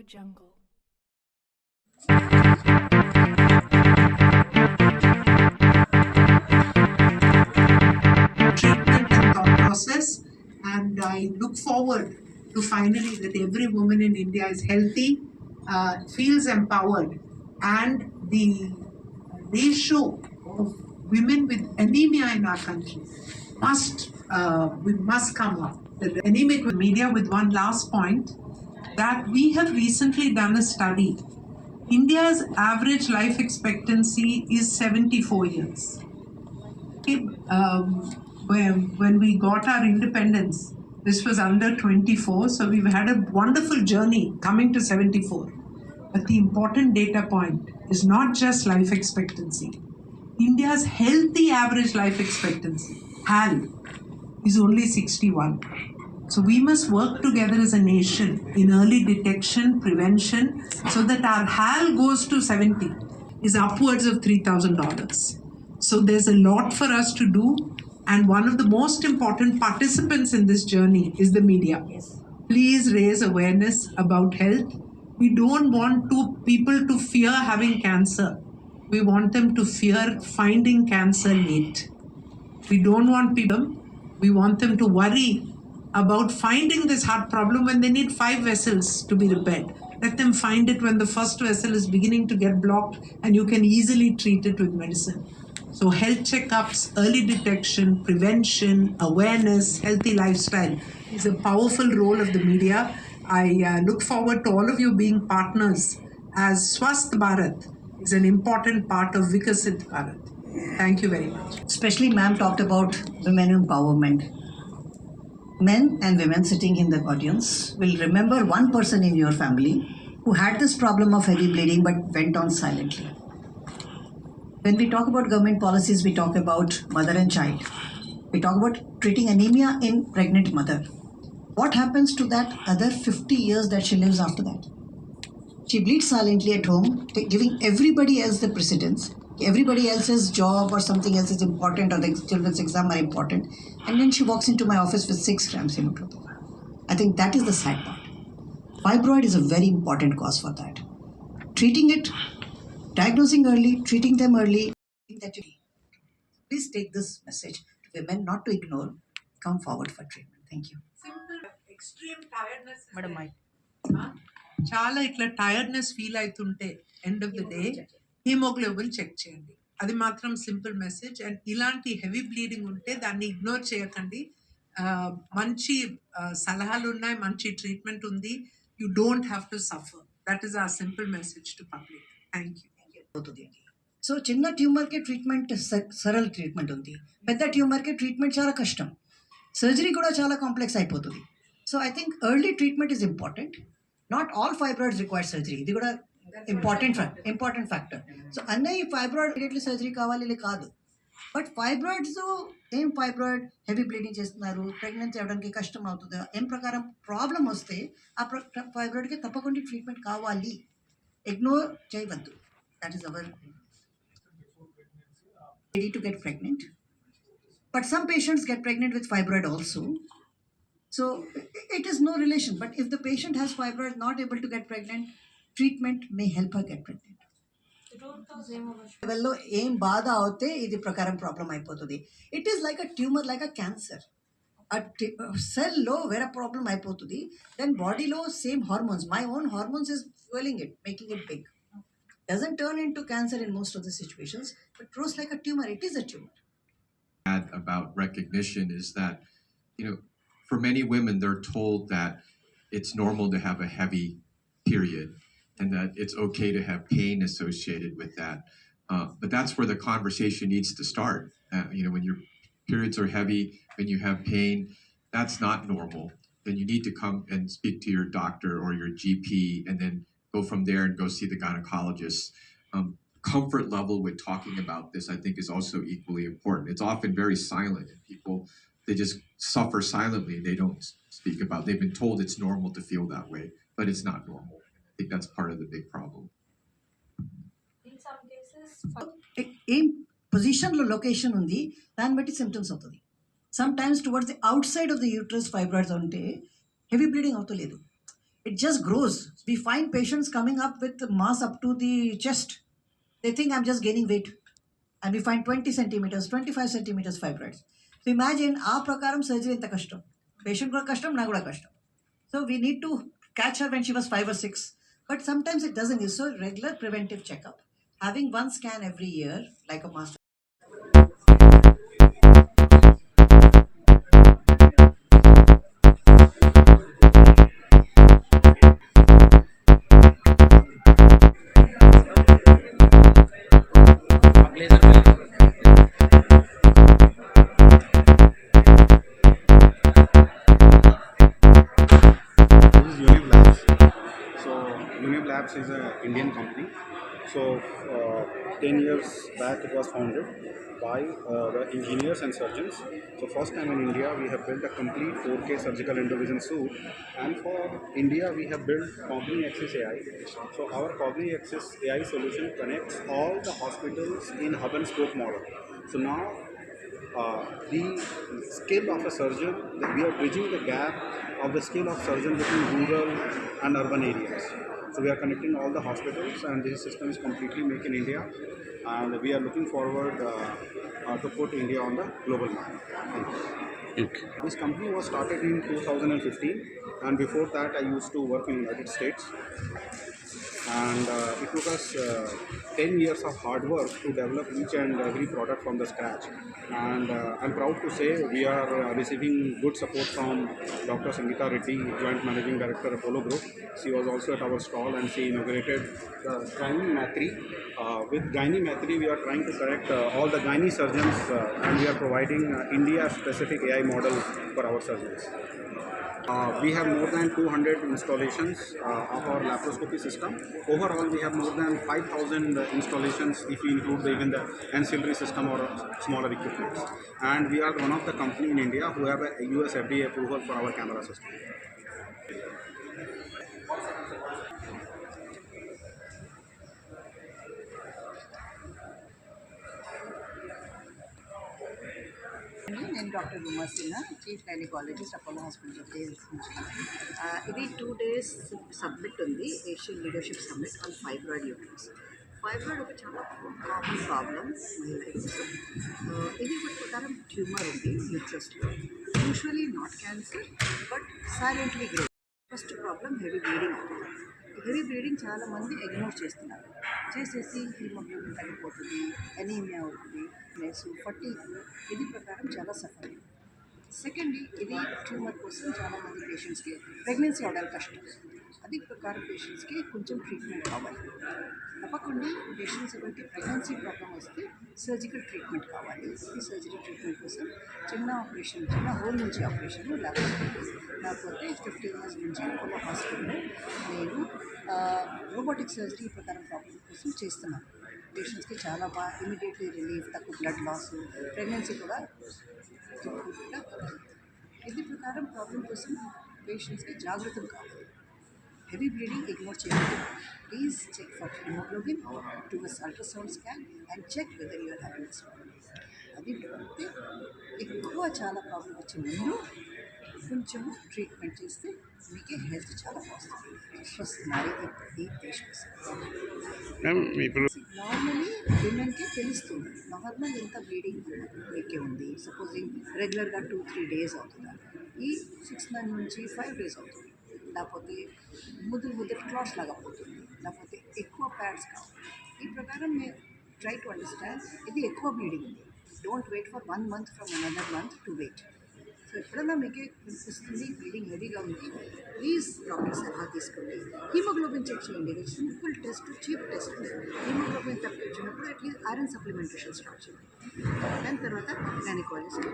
Jungle. Treatment and thought process, and I look forward to finally that every woman in India is healthy, feels empowered, and the ratio of women with anemia in our country we must come up. The anemic media, with one last point, that we have recently done a study. India's average life expectancy is 74 years. When we got our independence, this was under 24, so we've had a wonderful journey coming to 74. But the important data point is not just life expectancy. India's healthy average life expectancy, HAL, is only 61. So we must work together as a nation in early detection, prevention, so that our HAL goes to 70 is upwards of $3,000. So there's a lot for us to do. And one of the most important participants in this journey is the media. Yes. Please raise awareness about health. We don't want people to fear having cancer. We want them to fear finding cancer late. We don't want we want them to worry about finding this heart problem when they need 5 vessels to be repaired. Let them find it when the first vessel is beginning to get blocked, and you can easily treat it with medicine. So health checkups, early detection, prevention, awareness, healthy lifestyle is a powerful role of the media. I look forward to all of you being partners, as Swasth Bharat is an important part of Vikasit Bharat. Thank you very much. Especially, ma'am talked about women empowerment. Men and women sitting in the audience will remember one person in your family who had this problem of heavy bleeding but went on silently. When we talk about government policies, we talk about mother and child. We talk about treating anemia in pregnant mother. What happens to that other 50 years that she lives after that? She bleeds silently at home, giving everybody else the precedence. Everybody else's job or something else is important, or the children's exam are important. And then she walks into my office with 6 grams hemoglobin. I think that is the sad part. Fibroid is a very important cause for that. Treating it, diagnosing early, treating them early. Please take this message to women not to ignore. Come forward for treatment. Thank you. Simple, extreme tiredness. Madam, చాలా ఇట్లా tiredness feel అవుతుంటే end of the day haemoglobin check చేయండి. అది మాత్రం simple message. And ఇలాంటి heavy bleeding ఉంటే దాన్ని ignore చేయకండి. మంచి సలహాలు ఉన్నాయి, మంచి ట్రీట్మెంట్ ఉంది. You don't have to suffer. That is our simple message to public. Thank you. So చిన్న ట్యూమర్కి ట్రీట్మెంట్ సరళ ట్రీట్మెంట్ ఉంది, పెద్ద ట్యూమర్కి ట్రీట్మెంట్ చాలా కష్టం, సర్జరీ కూడా చాలా కాంప్లెక్స్ అయిపోతుంది. So I think early treatment is important. Not all fibroids require surgery, ఇది కూడా ఇంపార్టెంట్ ఫ్యాక్టర్. సో అన్నీ ఫైబ్రాయిడ్ ఇమీడియట్లీ సర్జరీ కావాలి కాదు, but fibroids fibroid heavy bleeding చేస్తున్నారు, ప్రెగ్నెన్సీ అవ్వడానికి కష్టం అవుతుంది, ఏం ప్రకారం ప్రాబ్లం వస్తే ఆ ఫైబ్రాయిడ్కి తప్పకుండా ట్రీట్మెంట్ కావాలి, ఇగ్నోర్ చేయవద్దు. That is our ready to get pregnant. But some patients get pregnant with fibroid also. So it is no relation. But if the patient has fibroid, not able to get pregnant, treatment may help her get pregnant. Well, aim bada aute idi prakaram problem aipotudi. It is like a tumor, like a cancer. A cell low where a problem aipotudi, then body low same hormones. My own hormones is fueling it, making it big. Doesn't turn into cancer in most of the situations, but grows like a tumor. It is a tumor. About recognition is that, for many women, they're told that it's normal to have a heavy period and that it's okay to have pain associated with that. But that's where the conversation needs to start. When your periods are heavy, when you have pain, that's not normal. Then you need to come and speak to your doctor or your GP, and then go from there and go see the gynecologist. Comfort level with talking about this, I think, is also equally important. It's often very silent, and people, they just suffer silently. They don't speak about it. They've been told it's normal to feel that way, but it's not normal. I think that's part of the big problem. In some cases, in position location undi, దాన్ని బట్టి symptoms అవుతుంది. Sometimes towards the outside of the uterus fibroids ఉంటే heavy bleeding అవుతలేదు. It just grows. We find patients coming up with mass up to the chest. They think I'm just gaining weight. And we find 20 centimeters, 25 centimeters fibroids. So imagine, our prakaram surgery in the custom. Patient kuda custom, na kuda custom. So we need to catch her when she was 5 or 6. But sometimes it doesn't. So regular preventive checkup. Having one scan every year, like a master. This is Unib Labs. So Unib Labs is an Indian company. So 10 years back it was founded by the engineers and surgeons. So first time in India we have built a complete 4K surgical endovision suite, and for India we have built Cogni Axis AI. So our Cogni Axis AI solution connects all the hospitals in hub and spoke model. So now the skill of a surgeon, we are bridging the gap of the skill of surgeon between rural and urban areas. So we are connecting all the hospitals, and this system is completely made in India, and we are looking forward to put India on the global map. Thank you. Okay. This company was started in 2015, and before that I used to work in United States, and it took us 10 years of hard work to develop each and every product from the scratch. And I'm proud to say we are receiving good support from Dr. Sangeeta Reddy, Joint Managing Director, Apollo Group. She was also at our stall, and she inaugurated the Gynae Matri. With Gynae Matri, we are trying to correct all the gynae surgeons, and we are providing India-specific AI model for our surgeons. We have more than 200 installations of our laparoscopy system. Overall, we have more than 5,000 installations if we include even the ancillary system or smaller equipment. And we are one of the company in India who have a US FDA approval for our camera system. నేను doctor Uma Sinha, chief gynaecologist, Apollo hospital కేఎల్స్ నుంచి. ఇది 2 days submit ఉంది, Asian leadership submit on fibroid uterus. Fibroid ఒక చాలా common problem మహిళలకు. ఇది ఒక ప్రకారం ట్యూమర్ ఉంది యూట్రస్లో. Usually not cancer, but silently grow. First problem heavy bleeding అవుతుంది. హెవీ బ్లీడింగ్ చాలామంది ఇగ్నోర్ చేస్తున్నారు. చేసేసి హిమోగ్లోబిన్ తగ్గిపోతుంది, ఎనీమియా అవుతుంది, ప్లస్ ఫటీగ్. ఇది ప్రకారం చాలా సఫర్. సెకండ్లీ, ఇది ట్యూమర్ కోసం చాలామంది పేషెంట్స్కి ప్రెగ్నెన్సీ అవడానికి కష్టం. అది ప్రకారం పేషెంట్స్కి కొంచెం ట్రీట్మెంట్ కావాలి. తప్పకుండా పేషెంట్స్ ఎటువంటి ప్రెగ్నెన్సీ ప్రాబ్లం వస్తే సర్జికల్ ట్రీట్మెంట్ కావాలి. ఈ సర్జరీ ట్రీట్మెంట్ కోసం చిన్న ఆపరేషన్, చిన్న హోల్ నుంచి ఆపరేషన్ లేకపోతే 15 years నుంచి అపోలో హాస్పిటల్లో నేను రోబోటిక్ సర్జరీ ప్రకారం ప్రాబ్లం కోసం చేస్తున్నాను. పేషెంట్స్కి చాలా బాగా ఇమీడియట్లీ రిలీఫ్, తక్కువ బ్లడ్ లాస్, ప్రెగ్నెన్సీ కూడా ఇది ప్రకారం ప్రాబ్లం కోసం పేషెంట్స్కి జాగ్రత్తలు కావాలి. హెవీ బ్లీడింగ్ ఇగ్నోర్ చేయలేదు. Please check for haemoglobin, do ultrasound scan and check whether you are having this problem. అది అయితే ఎక్కువ చాలా ప్రాబ్లం వచ్చే ముందు కొంచెం ట్రీట్మెంట్ చేస్తే మీకే హెల్త్ చాలా వస్తుంది. స్ట్రెస్ మరి ఈ పేషెంట్స్ నార్మలీ విమెన్కి తెలుస్తుంది నార్మల్ ఎంత బ్లీడింగ్ మీకే ఉంది. సపోజింగ్ రెగ్యులర్గా 2-3 days అవుతుంది, ఈ 6 months నుంచి 5 days అవుతుంది. లేకపోతే ముద్దు క్లాట్స్ లాగా పోతుంది, లేకపోతే ఎక్కువ ప్యాడ్స్ కావాలి. ఈ ప్రకారం మేము ట్రై టు అండర్స్టాండ్ ఇది ఎక్కువ బ్లీడింగ్ ఉంది. Don't wait for 1 month from another month to wait. So ఎప్పుడన్నా మీకే కనిపిస్తుంది బ్లీడింగ్ హెవీగా ఉంది, ప్లీజ్ డాక్టర్ సలహా తీసుకోండి. హీమోగ్లోబిన్ చెక్ చేయండి. ఇది simple test, cheap test. Haemoglobin తప్పించినప్పుడు అట్లీస్ట్ ఐరన్ సప్లిమెంటేషన్ స్టార్ట్ చేయండి. దాని తర్వాత గైనకాలజిస్ట్.